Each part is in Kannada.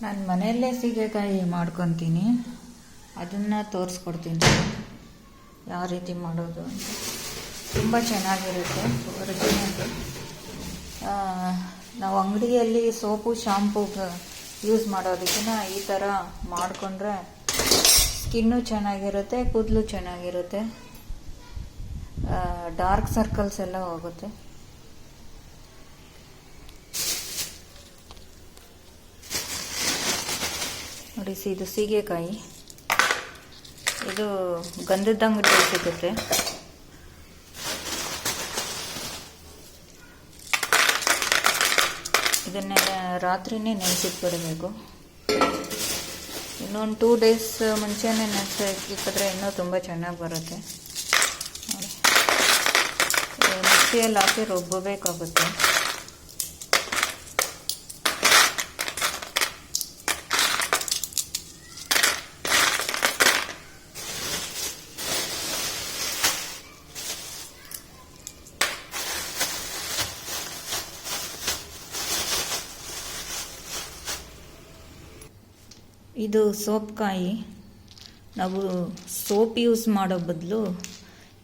ನಾನು ಮನೆಯಲ್ಲೇ ಸೀಗೆಕಾಯಿ ಮಾಡ್ಕೊತೀನಿ, ಅದನ್ನು ತೋರಿಸ್ಕೊಡ್ತೀನಿ ಯಾವ ರೀತಿ ಮಾಡೋದು ಅಂತ. ತುಂಬ ಚೆನ್ನಾಗಿರುತ್ತೆ ಒರಿಜಿನಲ್. ನಾವು ಅಂಗಡಿಯಲ್ಲಿ ಸೋಪು ಶಾಂಪೂಗೆ ಯೂಸ್ ಮಾಡೋದಕ್ಕಿಂತ ಈ ಥರ ಮಾಡಿಕೊಂಡ್ರೆ ಸ್ಕಿನ್ನು ಚೆನ್ನಾಗಿರುತ್ತೆ, ಕೂದಲು ಚೆನ್ನಾಗಿರುತ್ತೆ, ಡಾರ್ಕ್ ಸರ್ಕಲ್ಸ್ ಎಲ್ಲ ಹೋಗುತ್ತೆ. ನೋಡಿ, ಇದು ಸೀಗೆಕಾಯಿ, ಇದು ಗಂಧದ ಅಂಗಡಿ ಸಿಗುತ್ತೆ. ಇದನ್ನೆಲ್ಲ ರಾತ್ರಿನೇ ನೆನೆಸಿಟ್ಬಿಡಬೇಕು. ಇನ್ನೊಂದು 2 days ಮುಂಚೆನೇ ನೆನೆಸಿಕ್ಕಿದ್ರೆ ಇನ್ನೂ ತುಂಬ ಚೆನ್ನಾಗಿ ಬರುತ್ತೆ. ನೋಡಿ, ಮಿಕ್ಸಿಯಲ್ಲಿ ಹಾಕಿ ರುಬ್ಬಬೇಕಾಗುತ್ತೆ. ಇದು ಸೋಪ್ಕಾಯಿ. ನಾವು ಸೋಪ್ ಯೂಸ್ ಮಾಡೋ ಬದಲು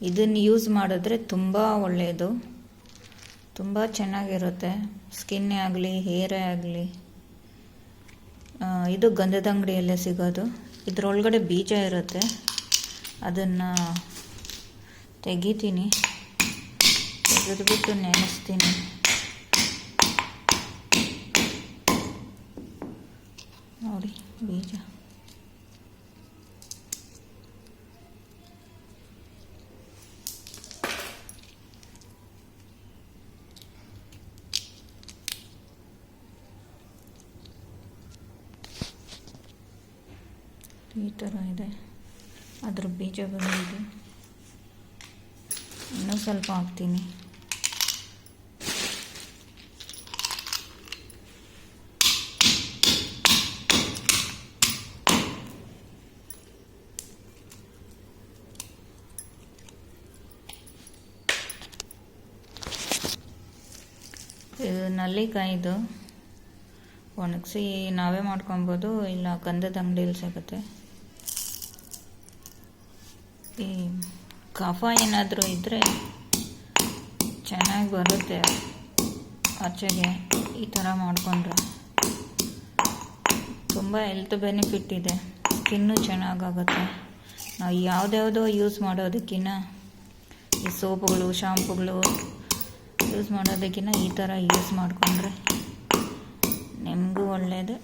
ಇದನ್ನು ಯೂಸ್ ಮಾಡಿದ್ರೆ ತುಂಬ ಒಳ್ಳೆಯದು, ತುಂಬ ಚೆನ್ನಾಗಿರುತ್ತೆ. ಸ್ಕಿನ್ನೇ ಆಗಲಿ ಹೇರೇ ಆಗಲಿ. ಇದು ಗಂಧದ ಅಂಗಡಿಯಲ್ಲೇ ಸಿಗೋದು. ಇದರೊಳಗಡೆ ಬೀಜ ಇರುತ್ತೆ, ಅದನ್ನು ತೆಗಿತೀನಿ, ತೆಗೆದುಬಿಟ್ಟು ನೆನೆಸ್ತೀನಿ. ನೋಡಿ ಬೀಜ. ಈ ಥರ ಇದೆ, ಅದ್ರ ಬೀಜ ಬಂದಿದೆ. ಇನ್ನೂ ಸ್ವಲ್ಪ ಹಾಕ್ತೀನಿ. ಇದು ನಲ್ಲಿಕಾಯಿದು, ಒಣಗಿಸಿ ನಾವೇ ಮಾಡ್ಕೊಬೋದು, ಇಲ್ಲ ಗಂಧದ ಅಂಗಡಿಯಲ್ಲಿ ಸಿಗುತ್ತೆ. ಈ ಕಫ ಏನಾದರೂ ಇದ್ದರೆ ಚೆನ್ನಾಗಿ ಬರುತ್ತೆ ಆಚೆಗೆ. ಈ ಥರ ಮಾಡಿಕೊಂಡ್ರೆ ತುಂಬ ಹೆಲ್ತ್ ಬೆನಿಫಿಟ್ ಇದೆ, ಸ್ಕಿನ್ನು ಚೆನ್ನಾಗಾಗುತ್ತೆ. ನಾವು ಯಾವುದ್ಯಾವುದೋ ಯೂಸ್ ಮಾಡೋದಕ್ಕಿಂತ ಈ ಸೋಪುಗಳು ಶಾಂಪುಗಳು ಯೂಸ್ ಮಾಡೋದಕ್ಕಿಂತ ಈ ಥರ ಯೂಸ್ ಮಾಡಿಕೊಂಡ್ರೆ ನಿಮಗೂ ಒಳ್ಳೆಯದು.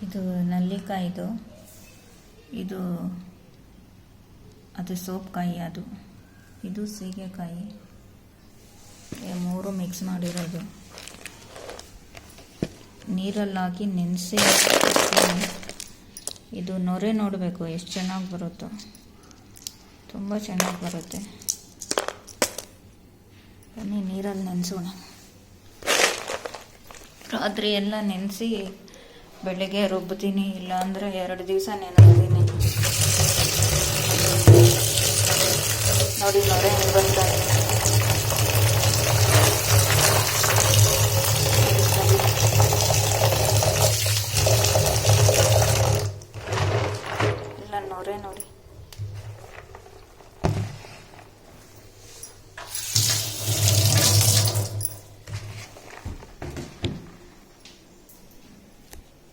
ಇದು ನಲ್ಲಿಕಾಯಿದು, ಇದು ಅದು ಸೋಪ್ಕಾಯಿ, ಇದು ಸೀಗೆಕಾಯಿ, 3 ಮಿಕ್ಸ್ ಮಾಡಿರೋದು. ನೀರಲ್ಲಿ ಹಾಕಿ ನೆನೆಸಿ ಇದು ನೊರೆ ನೋಡಬೇಕು ಎಷ್ಟು ಚೆನ್ನಾಗಿ ಬರುತ್ತೋ, ತುಂಬ ಚೆನ್ನಾಗಿ ಬರುತ್ತೆ. ಬನ್ನಿ ನೀರಲ್ಲಿ ನೆನೆಸೋಣ. ರಾತ್ರಿ ಎಲ್ಲ ನೆನೆಸಿ ಬೆಳಗ್ಗೆ ರುಬ್ತೀನಿ, ಇಲ್ಲಾಂದರೆ 2 ದಿವಸ ನೆನೆಸ್ತೀನಿ. ನೋಡಿ ನೊರೆ ಹೆಂಗೆ ಬರ್ತಾ ಇದೆ.